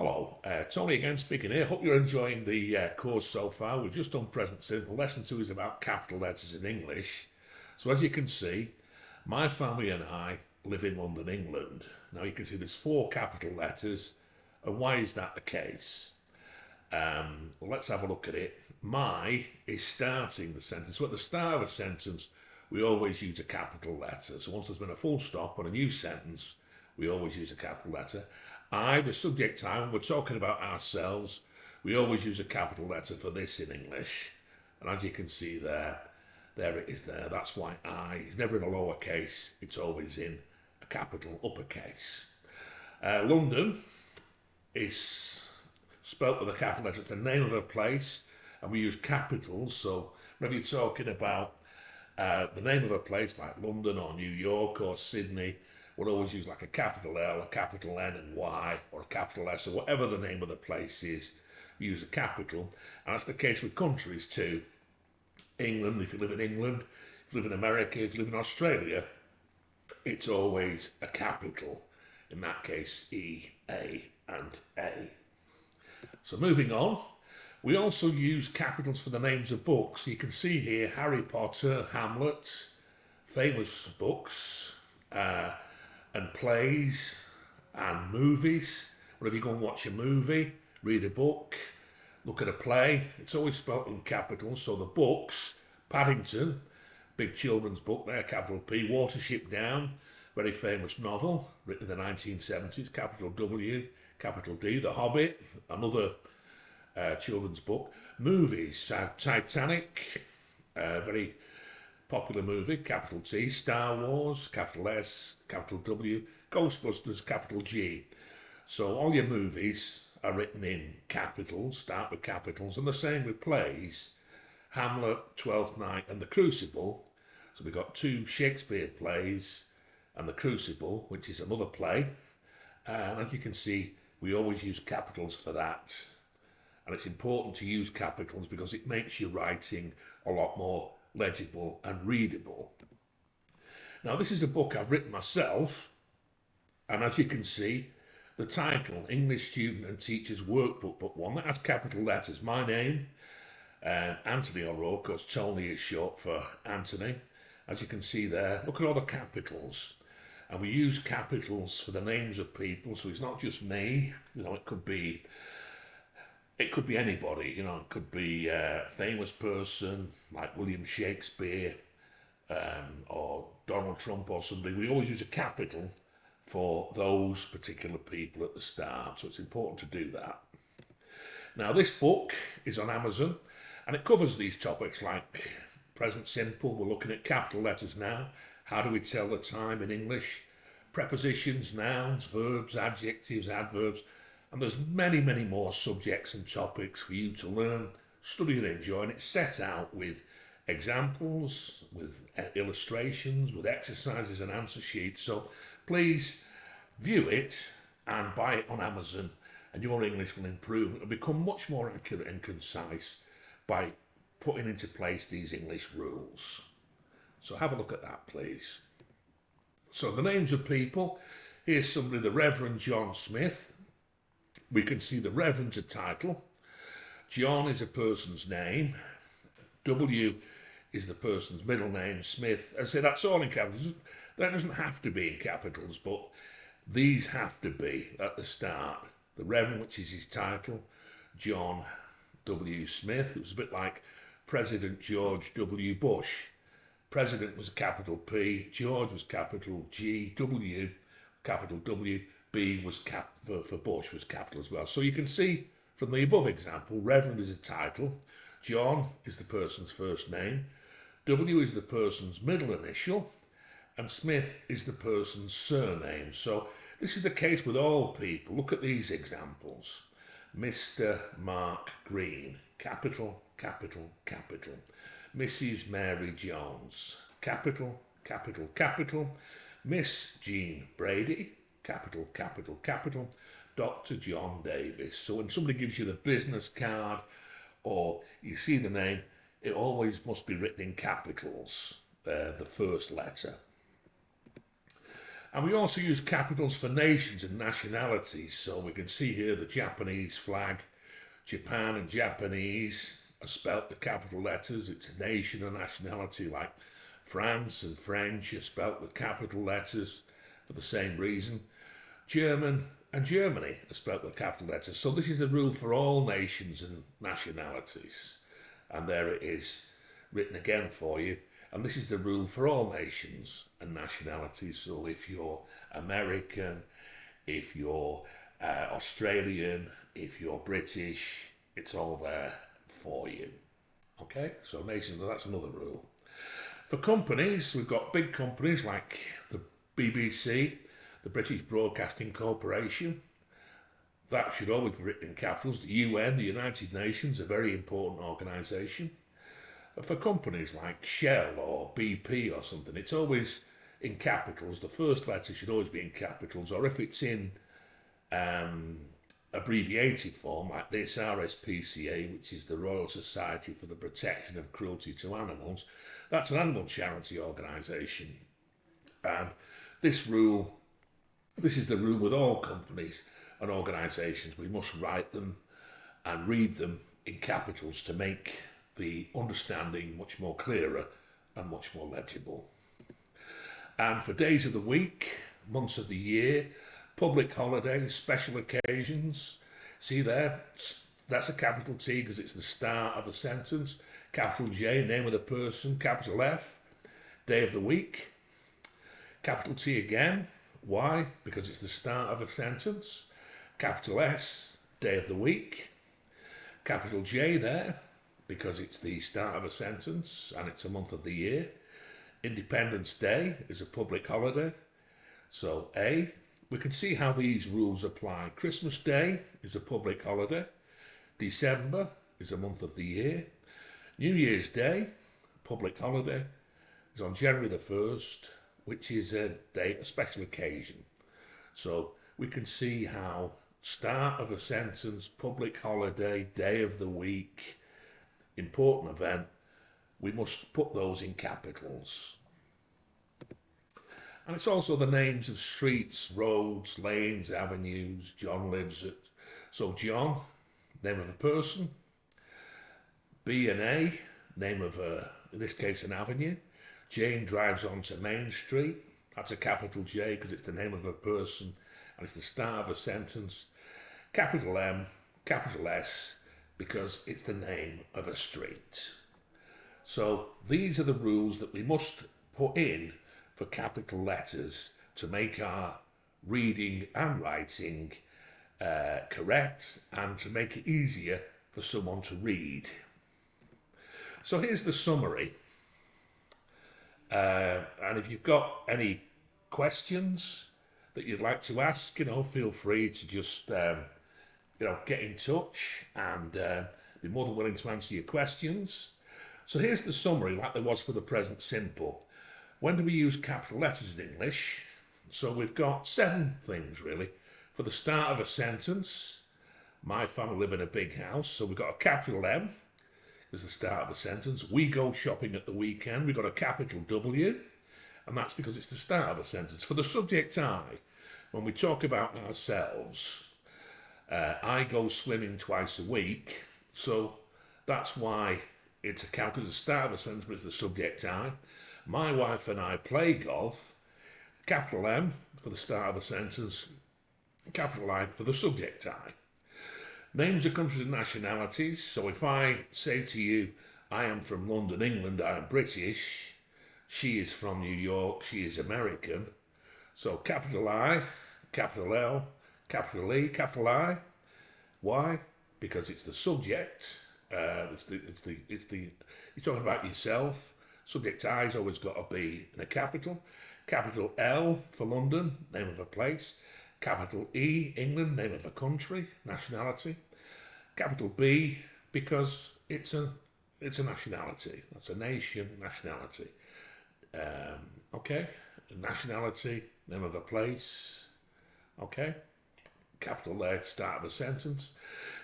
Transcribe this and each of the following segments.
Hello, Tony again speaking here. Hope you're enjoying the course so far. We've just done present simple. Lesson 2 is about capital letters in English. So as you can see, my family and I live in London, England. Now you can see there's 4 capital letters. And why is that the case? Well, let's have a look at it. My is starting the sentence. So at the start of a sentence, we always use a capital letter. So once there's been a full stop on a new sentence, we always use a capital letter. I, the subject I, when we're talking about ourselves, we always use a capital letter for this in English. And as you can see there it is there. That's why I is never in a lowercase. It's always in a capital uppercase. London is spelt with a capital letter. It's the name of a place, and we use capitals. So whenever you're talking about the name of a place like London or New York or Sydney, we'll always use like a capital L, a capital N and Y, or a capital S, or whatever the name of the place is, we use a capital. And that's the case with countries too. England, if you live in England, if you live in America, if you live in Australia, it's always a capital. In that case, E, A, and A. So moving on, we also use capitals for the names of books. You can see here Harry Potter, Hamlet, famous books, and plays and movies. Whenever you go and watch a movie, read a book, look at a play, it's always spelt in capitals. So the books, Paddington, big children's book there, capital P. Watership Down, very famous novel, written in the 1970s, capital W, capital D. The Hobbit, another children's book. Movies, Titanic, very popular movie, capital T. Star Wars, capital S, capital W. Ghostbusters, capital G. So all your movies are written in capitals, start with capitals, and the same with plays. Hamlet, Twelfth Night, and The Crucible. So we've got 2 Shakespeare plays and The Crucible, which is another play. And as you can see, we always use capitals for that. And it's important to use capitals because it makes your writing a lot more legible and readable. Now this is a book I've written myself, and as you can see, the title, English Student and Teachers Workbook Book 1, that has capital letters. My name, Anthony O'Rourke, because Tony is short for Anthony. As you can see there, look at all the capitals. And we use capitals for the names of people, so it's not just me, it could be anybody, it could be a famous person like William Shakespeare or Donald Trump or somebody. We always use a capital for those particular people at the start, so it's important to do that. Now this book is on Amazon and it covers these topics like present simple, we're looking at capital letters now, how do we tell the time in English, prepositions, nouns, verbs, adjectives, adverbs, and there's many, many more subjects and topics for you to learn, study and enjoy, and it's set out with examples, with illustrations, with exercises and answer sheets. So please view it and buy it on Amazon, and your English will improve. It'll become much more accurate and concise by putting into place these English rules. So have a look at that, please. So the names of people, here's somebody, the Reverend John Smith. We can see the Reverend's a title. John is a person's name. W is the person's middle name. Smith, I say that's all in capitals. That doesn't have to be in capitals, but these have to be at the start. The Reverend, which is his title, John W. Smith. It was a bit like President George W. Bush. President was capital P, George was capital G, W, capital W, B was for Bush was capital as well. So you can see from the above example, Reverend is a title, John is the person's first name, W is the person's middle initial, and Smith is the person's surname. So this is the case with all people. Look at these examples. Mr. Mark Green, capital, capital, capital. Mrs. Mary Jones, capital, capital, capital. Miss Jean Brady, capital, capital, capital. Dr. John Davis. So when somebody gives you the business card or you see the name, it always must be written in capitals, the first letter. And we also use capitals for nations and nationalities. So we can see here the Japanese flag. Japan and Japanese are spelt with capital letters. It's a nation or nationality, like France and French are spelt with capital letters for the same reason. German and Germany are spelt with capital letters. So this is a rule for all nations and nationalities. And there it is, written again for you. And this is the rule for all nations and nationalities. So if you're American, if you're Australian, if you're British, it's all there for you. Okay, so nations, that's another rule. For companies, we've got big companies like the BBC, the British Broadcasting Corporation. That should always be written in capitals. The UN, the United Nations, a very important organisation. For companies like Shell or BP or something, it's always in capitals. The first letter should always be in capitals, or if it's in abbreviated form like this, RSPCA, which is the Royal Society for the Protection of Cruelty to Animals, that's an animal charity organisation. And this is the rule with all companies and organisations. We must write them and read them in capitals to make the understanding much more clearer and much more legible. And for days of the week, months of the year, public holidays, special occasions, see there, that's a capital T because it's the start of a sentence. Capital J, name of the person. Capital F, day of the week. Capital T again. Why? Because it's the start of a sentence. Capital S, day of the week. Capital J there, because it's the start of a sentence and it's a month of the year. Independence Day is a public holiday. So A, we can see how these rules apply. Christmas Day is a public holiday. December is a month of the year. New Year's Day, public holiday, is on January the 1st, which is a special occasion. So we can see how start of a sentence, public holiday, day of the week, important event, we must put those in capitals. And it's also the names of streets, roads, lanes, avenues. John lives at, so John, name of a person. B and A, name of in this case an avenue. Jane drives onto Main Street. That's a capital J because it's the name of a person and it's the start of a sentence. Capital M, capital S, because it's the name of a street. So these are the rules that we must put in for capital letters to make our reading and writing correct and to make it easier for someone to read. So here's the summary. And if you've got any questions that you'd like to ask, feel free to just get in touch and be more than willing to answer your questions. So here's the summary, like there was for the present simple. When do we use capital letters in English? So we've got 7 things really. For the start of a sentence, my family live in a big house, so we've got a capital M as the start of a sentence. We go shopping at the weekend, we've got a capital W, and that's because it's the start of a sentence. For the subject I, when we talk about ourselves, I go swimming twice a week, so that's why it's a capital, because the start of a sentence is the subject I. My wife and I play golf, capital M for the start of a sentence, capital I for the subject I. Names of countries and nationalities, so if I say to you, I am from London, England, I am British, she is from New York, she is American, so capital I, capital L, capital E, capital I. Why? Because it's the subject. You're talking about yourself. Subject I's always got to be in a capital. Capital L for London, name of a place. Capital E, England, name of a country, nationality. Capital B, because it's a nationality. That's a nation, nationality. Okay, nationality, name of a place. Okay, capital there, start of a sentence.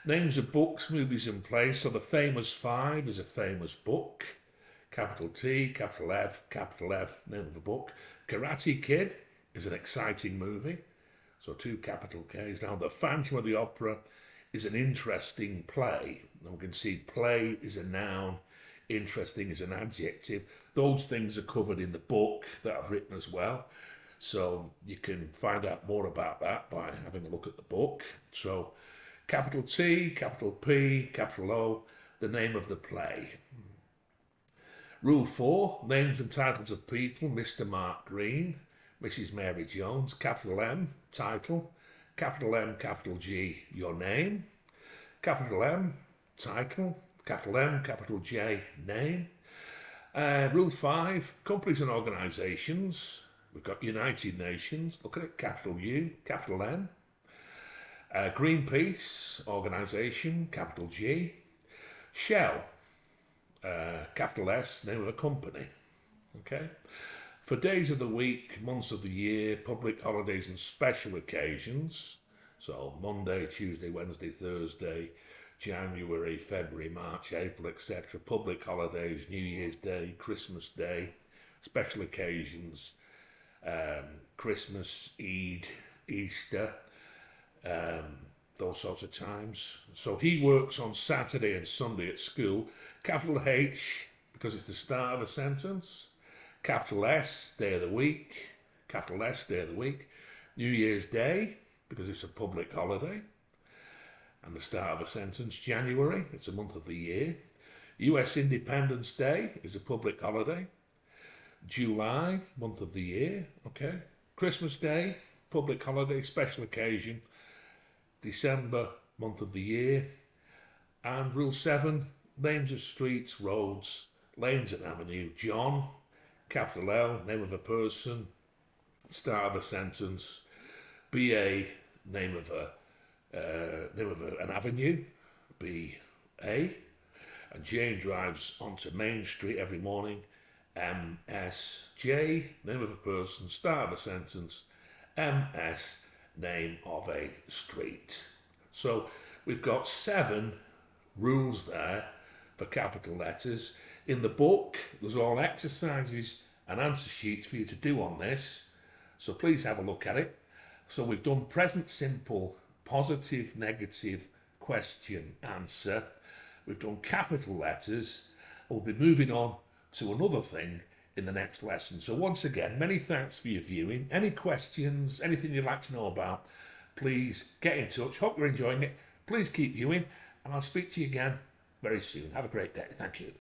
Names of books, movies and plays. So The Famous Five is a famous book. Capital T, capital F, name of a book. Karate Kid is an exciting movie. So 2 capital Ks. Now, The Phantom of the Opera is an interesting play. Now, we can see play is a noun, interesting is an adjective. Those things are covered in the book that I've written as well. So you can find out more about that by having a look at the book. So capital T, capital P, capital O, the name of the play. Rule 4, names and titles of people, Mr. Mark Green, Mrs. Mary Jones, capital M, title, capital M, capital G, your name, capital M, title, capital M, capital J, name. Rule 5, companies and organisations. We've got United Nations, look at it, capital U, capital N. Greenpeace, organisation, capital G. Shell, capital S, name of a company. Okay. For days of the week, months of the year, public holidays and special occasions, so Monday, Tuesday, Wednesday, Thursday, January, February, March, April, etc. Public holidays, New Year's Day, Christmas Day, special occasions, Christmas, Eid, Easter, those sorts of times. So he works on Saturday and Sunday at school. Capital H, because it's the start of a sentence. Capital S, day of the week. Capital S, day of the week. New Year's Day, because it's a public holiday. And the start of a sentence. January, it's a month of the year. US Independence Day is a public holiday. July, month of the year. Okay. Christmas Day, public holiday, special occasion. December, month of the year. And Rule 7, names of streets, roads, lanes and avenue. John, capital L, name of a person, start of a sentence. BA, name of an avenue, BA. And Jane drives onto Main Street every morning. MSJ, name of a person, start of a sentence. MS, name of a street. So we've got 7 rules there for capital letters. In the book, there's all exercises and answer sheets for you to do on this. So please have a look at it. So we've done present simple, positive, negative, question, answer. We've done capital letters. We'll be moving on to another thing in the next lesson. So once again, many thanks for your viewing. Any questions, anything you'd like to know about, please get in touch. Hope you're enjoying it. Please keep viewing, and I'll speak to you again very soon. Have a great day. Thank you.